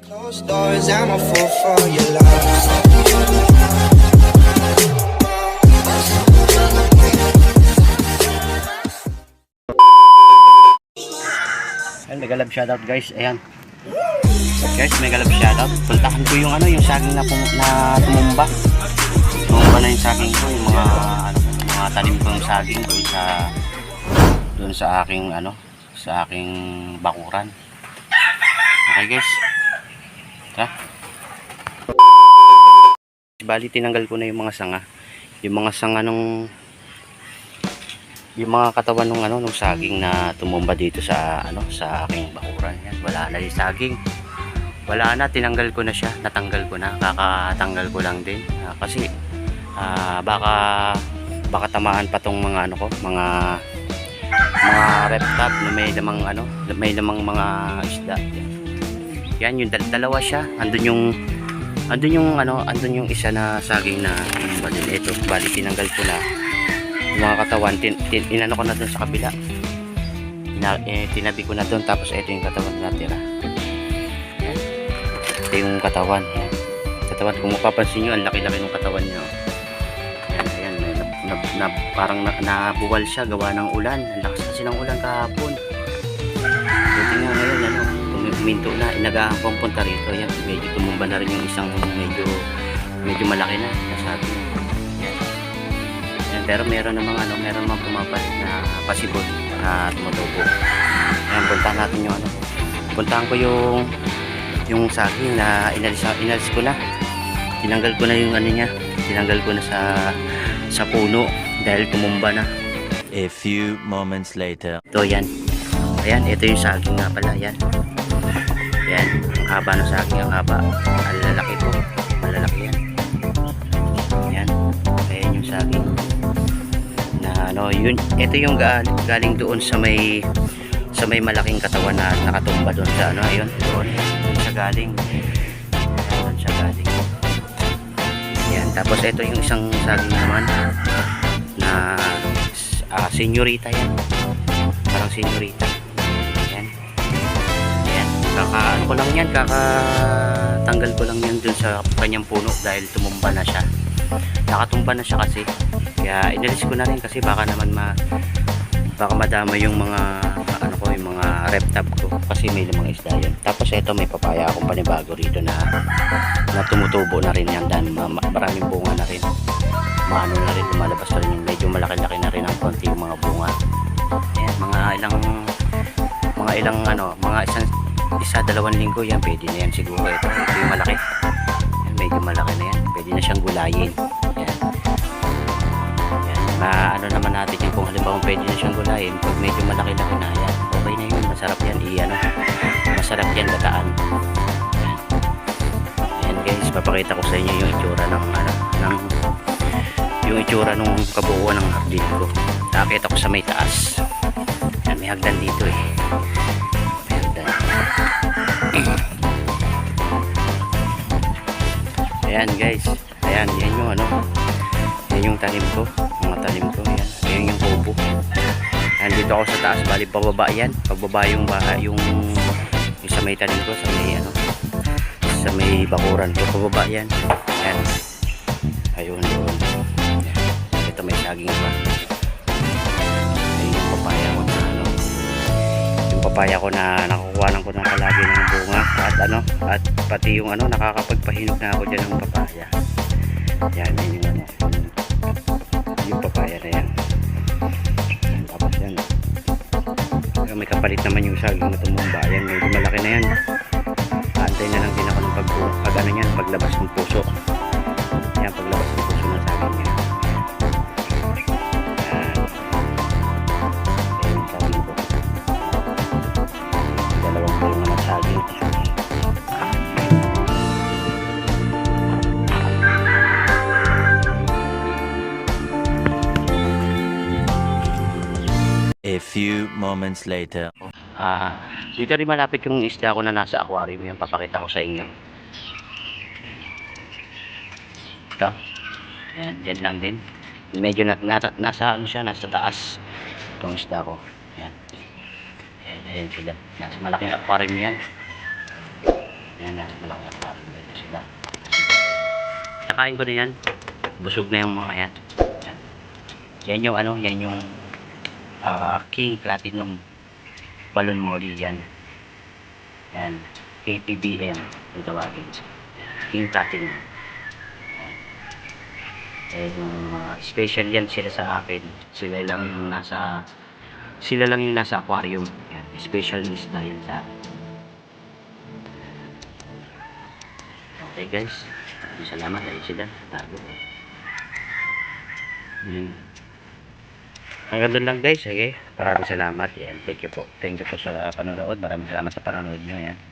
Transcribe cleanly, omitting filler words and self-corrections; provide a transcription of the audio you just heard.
Closed doors, I'm a fool for your love. Ayan, mega love shoutout guys. Ayan. Guys, mega love shoutout. Puntahan ko yung yung saging na tumumba. Tumumba na yung saging ko, yung mga tanim ko yung saging doon sa aking sa aking bakuran. Okay guys. Ha? Bali tinanggal ko na yung mga sanga. Yung mga sanga yung mga katawan nung saging na tumumba dito sa sa aking bakuran. Yan, wala na yung saging. Wala na, tinanggal ko na siya, natanggal ko na, kakatanggal ko lang din. Kasi baka tamaan pa tong mga mga reptile na may namang mga isda. Yan yung dalawa siya. Andun yung isa na saging na ito, bali tinanggal ko na yung mga katawan, inano ko na doon sa kabila. Tinabi ko na doon, tapos ito yung katawan na natira. Yan. Ito yung katawan. Yan. Katawan, kung mapapansin nyo, ang laki-laki ng katawan nyo. Yan, parang nabuwal siya gawa ng ulan. Ang lakas kasi ng ulan kahapon. Buti nga ngayon, huminto na, inagahang punta rito. Yan, medyo tumumba na rin yung isang medyo malaki na, nasabi. Yan, pero meron namang pumapalit na pasibol na tumutubo. Ayan, puntahan natin puntahan ko yung saging na inalis ko na. Tinanggal ko na yung niya, tinanggal ko na sa puno dahil tumumba na. A few moments later. Ito yan. Ayan, ito yung saging nga pala. Yan. Yan, ang haba ng saging, ang haba. Ang lalaki po. Malalaki yan. Yan. Ayan yung saging. Yun, ito yung galing doon sa may malaking katawan na nakatumba doon sa ayun, doon siya galing. Doon siya galing. Yan, tapos ito yung isang saging naman na senyorita yan. Parang senyorita. Yan. Yan, ko lang yan, kakatanggal ko lang yan doon sa kanyang puno dahil tumumba na siya. Nakatumba na siya kasi. Kaya inalis ko na rin kasi baka madama yung mga yung mga reptile ko kasi may lamang isda yun. Tapos ito may papaya akong panibago rito na tumutubo na rin yan, dan maraming bunga na rin. Maano na rin, lumalabas na rin yung medyo malaki-laki na rin ang konti yung mga bunga. Ayan, mga dalawang linggo yan, pwede na yan siguro. Ito yung malaki. Ayan, medyo malaki na yan, pwede na siyang gulayin. Naman natin yan kung halimbawa pwede na siyang gulayin. Pag medyo malaki-laki na yan, okay na yun, masarap yan masarap yan gataan. Ayan guys, papakita ko sa inyo yung itsura yung itsura nung kabuuan ng hagdan ko. Nakakita ko sa may taas. Ayan, may hagdan dito may hagdan. Ayan guys, ayan, yan yung yan yung tanim ko, mga tanim ko. Yan, ayan yung kubo. Nandito ako sa taas, bali pababa yan, pagbaba yung bahay, yung sa may tanim ko, sa may bakuran ko, pababa yan. Yan, ayun doon. Ito may saging pa. Ayun yung papaya ko yung papaya ko na nakukuha ko ng palagi ng bunga at pati yung nakakapagpahinog na ako dyan ng papaya. Yan, yun yung papaya na yan. Tapos yan, may kapalit naman yung saging na tumumba. Yan, medyo malaki na yan. Aantay na lang din ako ng paglabas ng puso. Yan, paglabas ng puso ng saging yan. Yan, yung saging ko. Dalawang pulo naman saging. A few moments later. Dito rin malapit yung isda ko na nasa aquarium. Yan, papakita ko sa inyo. Ito. Yan, dyan lang din. Medyo nasa taas itong isda ko. Yan. Ayan sila. Nasa malaking aquarium yan. Yan. Yan na, malaki ang parang ito sila. Nakain ko na yan. Busog na yung mga yan. Yan. Yan yung ano, yan yung King Platinum Balloon Molly yan. Yan. KPBM. Ito tawagin. King Platinum. Eh, yung special yan sila sa akin. Sila lang yung nasa aquarium. Yan. Specialist na yan sa akin. Okay guys. Salamat dahil sila. Tago. Hanggang doon lang guys. Okay. Maraming salamat. Yan. Thank you po. Thank you po sa panonood. Maraming salamat sa panonood nyo. Yan.